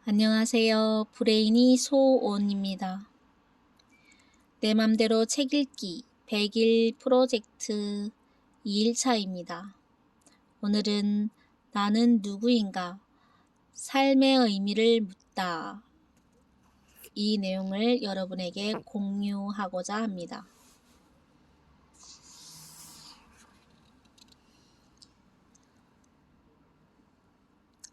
안녕하세요. 브레이니 소온입니다. 내 맘대로 책 읽기 100일 프로젝트 2일차입니다. 오늘은 나는 누구인가? 삶의 의미를 묻다. 이 내용을 여러분에게 공유하고자 합니다.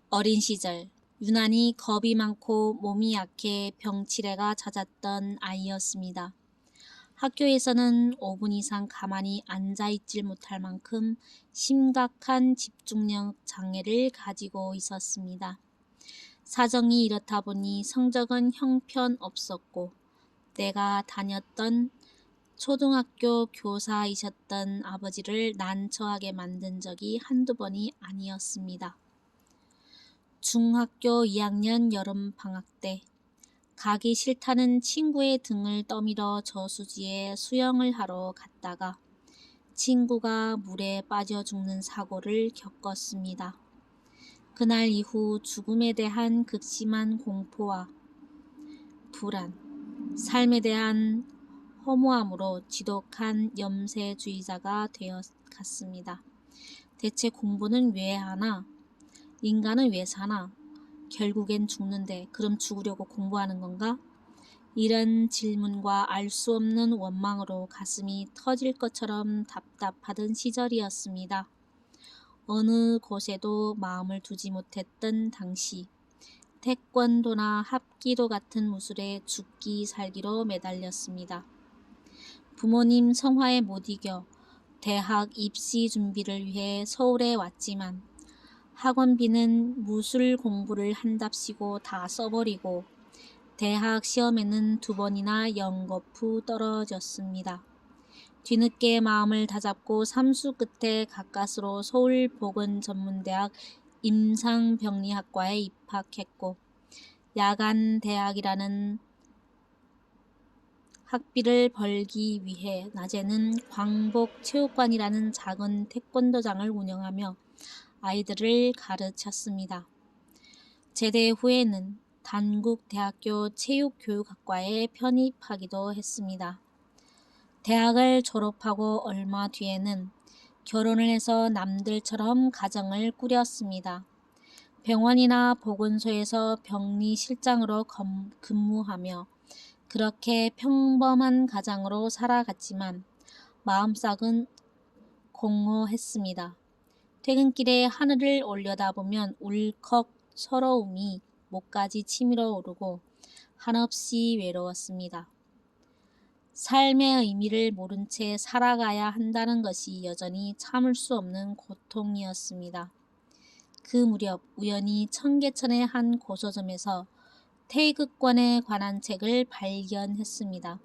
어린 시절 유난히 겁이 많고 몸이 약해 병치레가 잦았던 아이였습니다. 학교에서는 5분 이상 가만히 앉아있질 못할 만큼 심각한 집중력 장애를 가지고 있었습니다. 사정이 이렇다 보니 성적은 형편없었고 내가 다녔던 초등학교 교사이셨던 아버지를 난처하게 만든 적이 한두 번이 아니었습니다. 중학교 2학년 여름방학 때 가기 싫다는 친구의 등을 떠밀어 저수지에 수영을 하러 갔다가 친구가 물에 빠져 죽는 사고를 겪었습니다. 그날 이후 죽음에 대한 극심한 공포와 불안, 삶에 대한 허무함으로 지독한 염세주의자가 되어 갔습니다. 대체 공부는 왜 하나? 인간은 왜 사나? 결국엔 죽는데 그럼 죽으려고 공부하는 건가? 이런 질문과 알 수 없는 원망으로 가슴이 터질 것처럼 답답하던 시절이었습니다. 어느 곳에도 마음을 두지 못했던 당시 태권도나 합기도 같은 무술에 죽기 살기로 매달렸습니다. 부모님 성화에 못 이겨 대학 입시 준비를 위해 서울에 왔지만 학원비는 무술 공부를 한답시고 다 써버리고 대학 시험에는 2번이나 연거푸 떨어졌습니다. 뒤늦게 마음을 다잡고 삼수 끝에 가까스로 서울보건전문대학 임상병리학과에 입학했고 야간 대학이라는 학비를 벌기 위해 낮에는 광복체육관이라는 작은 태권도장을 운영하며 아이들을 가르쳤습니다. 제대 후에는 단국대학교 체육교육학과에 편입하기도 했습니다. 대학을 졸업하고 얼마 뒤에는 결혼을 해서 남들처럼 가정을 꾸렸습니다. 병원이나 보건소에서 병리실장으로 근무하며 그렇게 평범한 가장으로 살아갔지만 마음속은 공허했습니다. 퇴근길에 하늘을 올려다보면 울컥 서러움이 목까지 치밀어 오르고 한없이 외로웠습니다. 삶의 의미를 모른 채 살아가야 한다는 것이 여전히 참을 수 없는 고통이었습니다. 그 무렵 우연히 청계천의 한 고서점에서 태극권에 관한 책을 발견했습니다.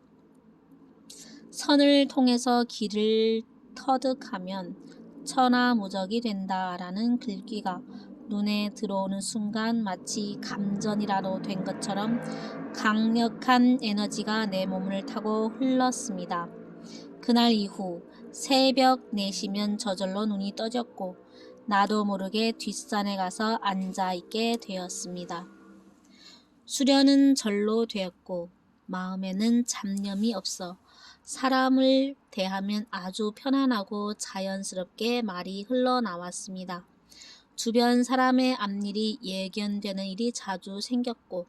선을 통해서 길을 터득하면 천하무적이 된다라는 글귀가 눈에 들어오는 순간 마치 감전이라도 된 것처럼 강력한 에너지가 내 몸을 타고 흘렀습니다. 그날 이후 새벽 4시면 저절로 눈이 떠졌고 나도 모르게 뒷산에 가서 앉아있게 되었습니다. 수련은 절로 되었고 마음에는 잡념이 없어 사람을 대하면 아주 편안하고 자연스럽게 말이 흘러나왔습니다. 주변 사람의 앞일이 예견되는 일이 자주 생겼고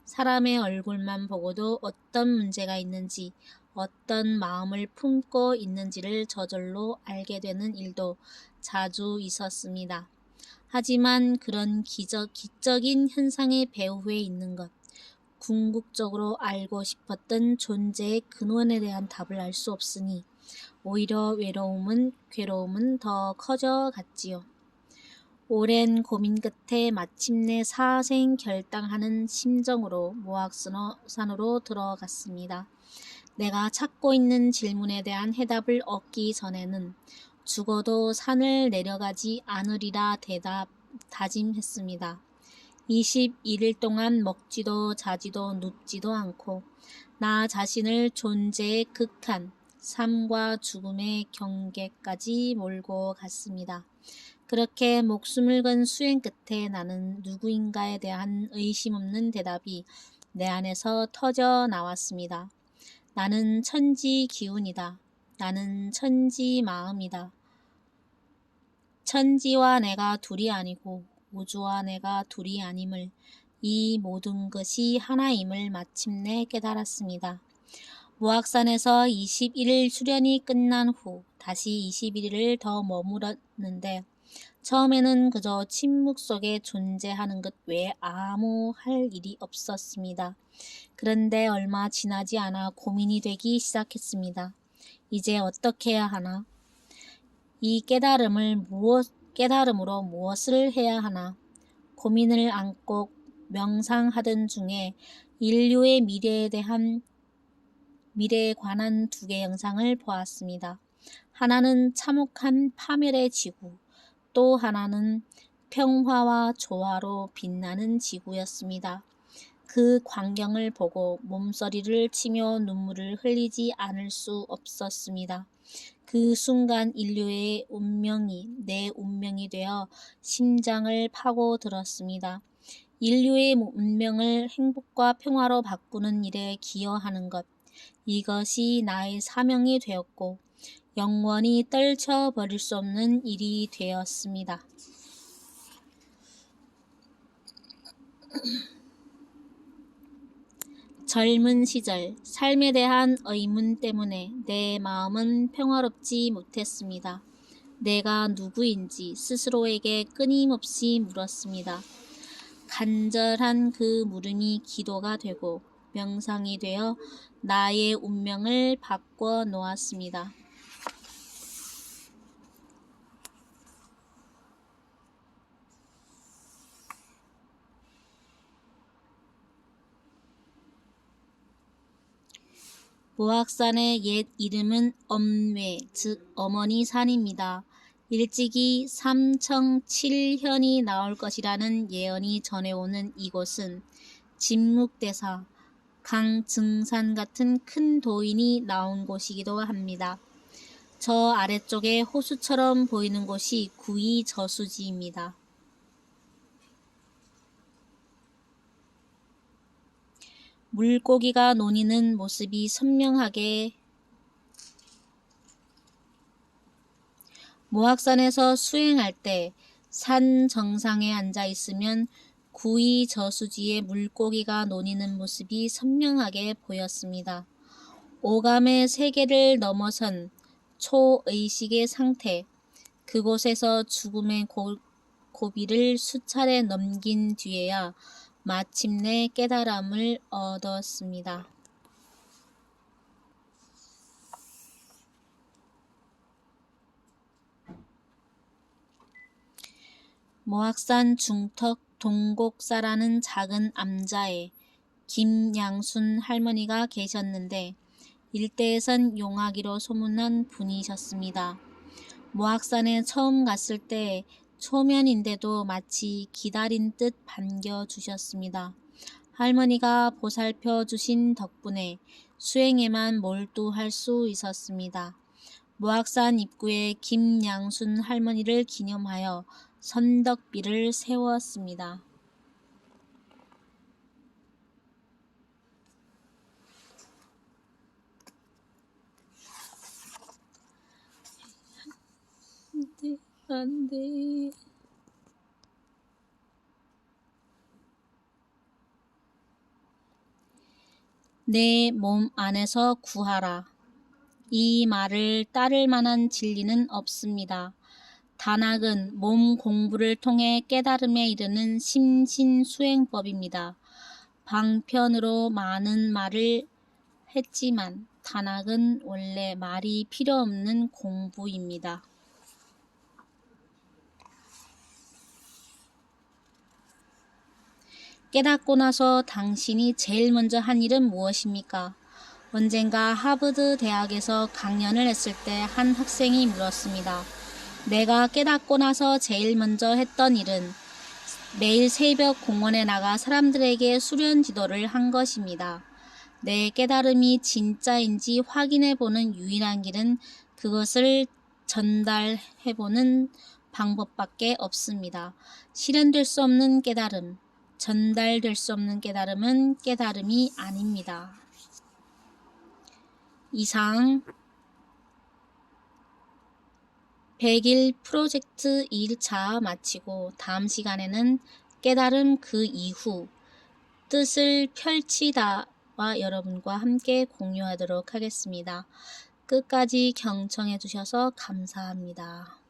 사람의 얼굴만 보고도 어떤 문제가 있는지 어떤 마음을 품고 있는지를 저절로 알게 되는 일도 자주 있었습니다. 하지만 그런 기적인 현상의 배후에 있는 것, 궁극적으로 알고 싶었던 존재의 근원에 대한 답을 알 수 없으니 오히려 괴로움은 더 커져 갔지요. 오랜 고민 끝에 마침내 사생 결당하는 심정으로 모악산으로 들어갔습니다. 내가 찾고 있는 질문에 대한 해답을 얻기 전에는 죽어도 산을 내려가지 않으리라 다짐했습니다. 21일 동안 먹지도 자지도 눕지도 않고 나 자신을 존재의 극한, 삶과 죽음의 경계까지 몰고 갔습니다. 그렇게 목숨을 건 수행 끝에 나는 누구인가에 대한 의심 없는 대답이 내 안에서 터져 나왔습니다. 나는 천지 기운이다. 나는 천지 마음이다. 천지와 내가 둘이 아니고 우주와 내가 둘이 아님을, 이 모든 것이 하나임을 마침내 깨달았습니다. 모악산에서 21일 수련이 끝난 후 다시 21일을 더 머물었는데 처음에는 그저 침묵 속에 존재하는 것 외에 아무 할 일이 없었습니다. 그런데 얼마 지나지 않아 고민이 되기 시작했습니다. 이제 어떻게 해야 하나? 이 깨달음으로 무엇을 해야 하나? 고민을 안고 명상하던 중에 인류의 미래에 관한 두 개 영상을 보았습니다. 하나는 참혹한 파멸의 지구, 또 하나는 평화와 조화로 빛나는 지구였습니다. 그 광경을 보고 몸서리를 치며 눈물을 흘리지 않을 수 없었습니다. 그 순간 인류의 운명이 내 운명이 되어 심장을 파고들었습니다. 인류의 운명을 행복과 평화로 바꾸는 일에 기여하는 것, 이것이 나의 사명이 되었고 영원히 떨쳐버릴 수 없는 일이 되었습니다. 젊은 시절 삶에 대한 의문 때문에 내 마음은 평화롭지 못했습니다. 내가 누구인지 스스로에게 끊임없이 물었습니다. 간절한 그 물음이 기도가 되고 명상이 되어 나의 운명을 바꿔 놓았습니다. 모악산의 옛 이름은 엄외, 즉 어머니 산입니다. 일찍이 삼청칠현이 나올 것이라는 예언이 전해오는 이곳은 진묵대사, 강증산 같은 큰 도인이 나온 곳이기도 합니다. 저 아래쪽에 호수처럼 보이는 곳이 구이저수지입니다. 물고기가 논이는 모습이 선명하게 모악산에서 수행할 때 산 정상에 앉아 있으면 구이저수지에 물고기가 논이는 모습이 선명하게 보였습니다. 오감의 세계를 넘어선 초의식의 상태, 그곳에서 죽음의 고비를 수차례 넘긴 뒤에야 마침내 깨달음을 얻었습니다. 모악산 중턱 동곡사라는 작은 암자에 김양순 할머니가 계셨는데 일대에선 용하기로 소문난 분이셨습니다. 모악산에 처음 갔을 때 초면인데도 마치 기다린 듯 반겨주셨습니다. 할머니가 보살펴 주신 덕분에 수행에만 몰두할 수 있었습니다. 모악산 입구에 김양순 할머니를 기념하여 선덕비를 세웠습니다. 안 돼. 내 몸 안에서 구하라. 이 말을 따를 만한 진리는 없습니다. 단학은 몸 공부를 통해 깨달음에 이르는 심신수행법입니다. 방편으로 많은 말을 했지만 단학은 원래 말이 필요 없는 공부입니다. 깨닫고 나서 당신이 제일 먼저 한 일은 무엇입니까? 언젠가 하버드 대학에서 강연을 했을 때 한 학생이 물었습니다. 내가 깨닫고 나서 제일 먼저 했던 일은 매일 새벽 공원에 나가 사람들에게 수련 지도를 한 것입니다. 내 깨달음이 진짜인지 확인해보는 유일한 길은 그것을 전달해보는 방법밖에 없습니다. 실현될 수 없는 깨달음, 전달될 수 없는 깨달음은 깨달음이 아닙니다. 이상 100일 프로젝트 2일차 마치고 다음 시간에는 깨달음 그 이후 뜻을 펼치다와 여러분과 함께 공유하도록 하겠습니다. 끝까지 경청해 주셔서 감사합니다.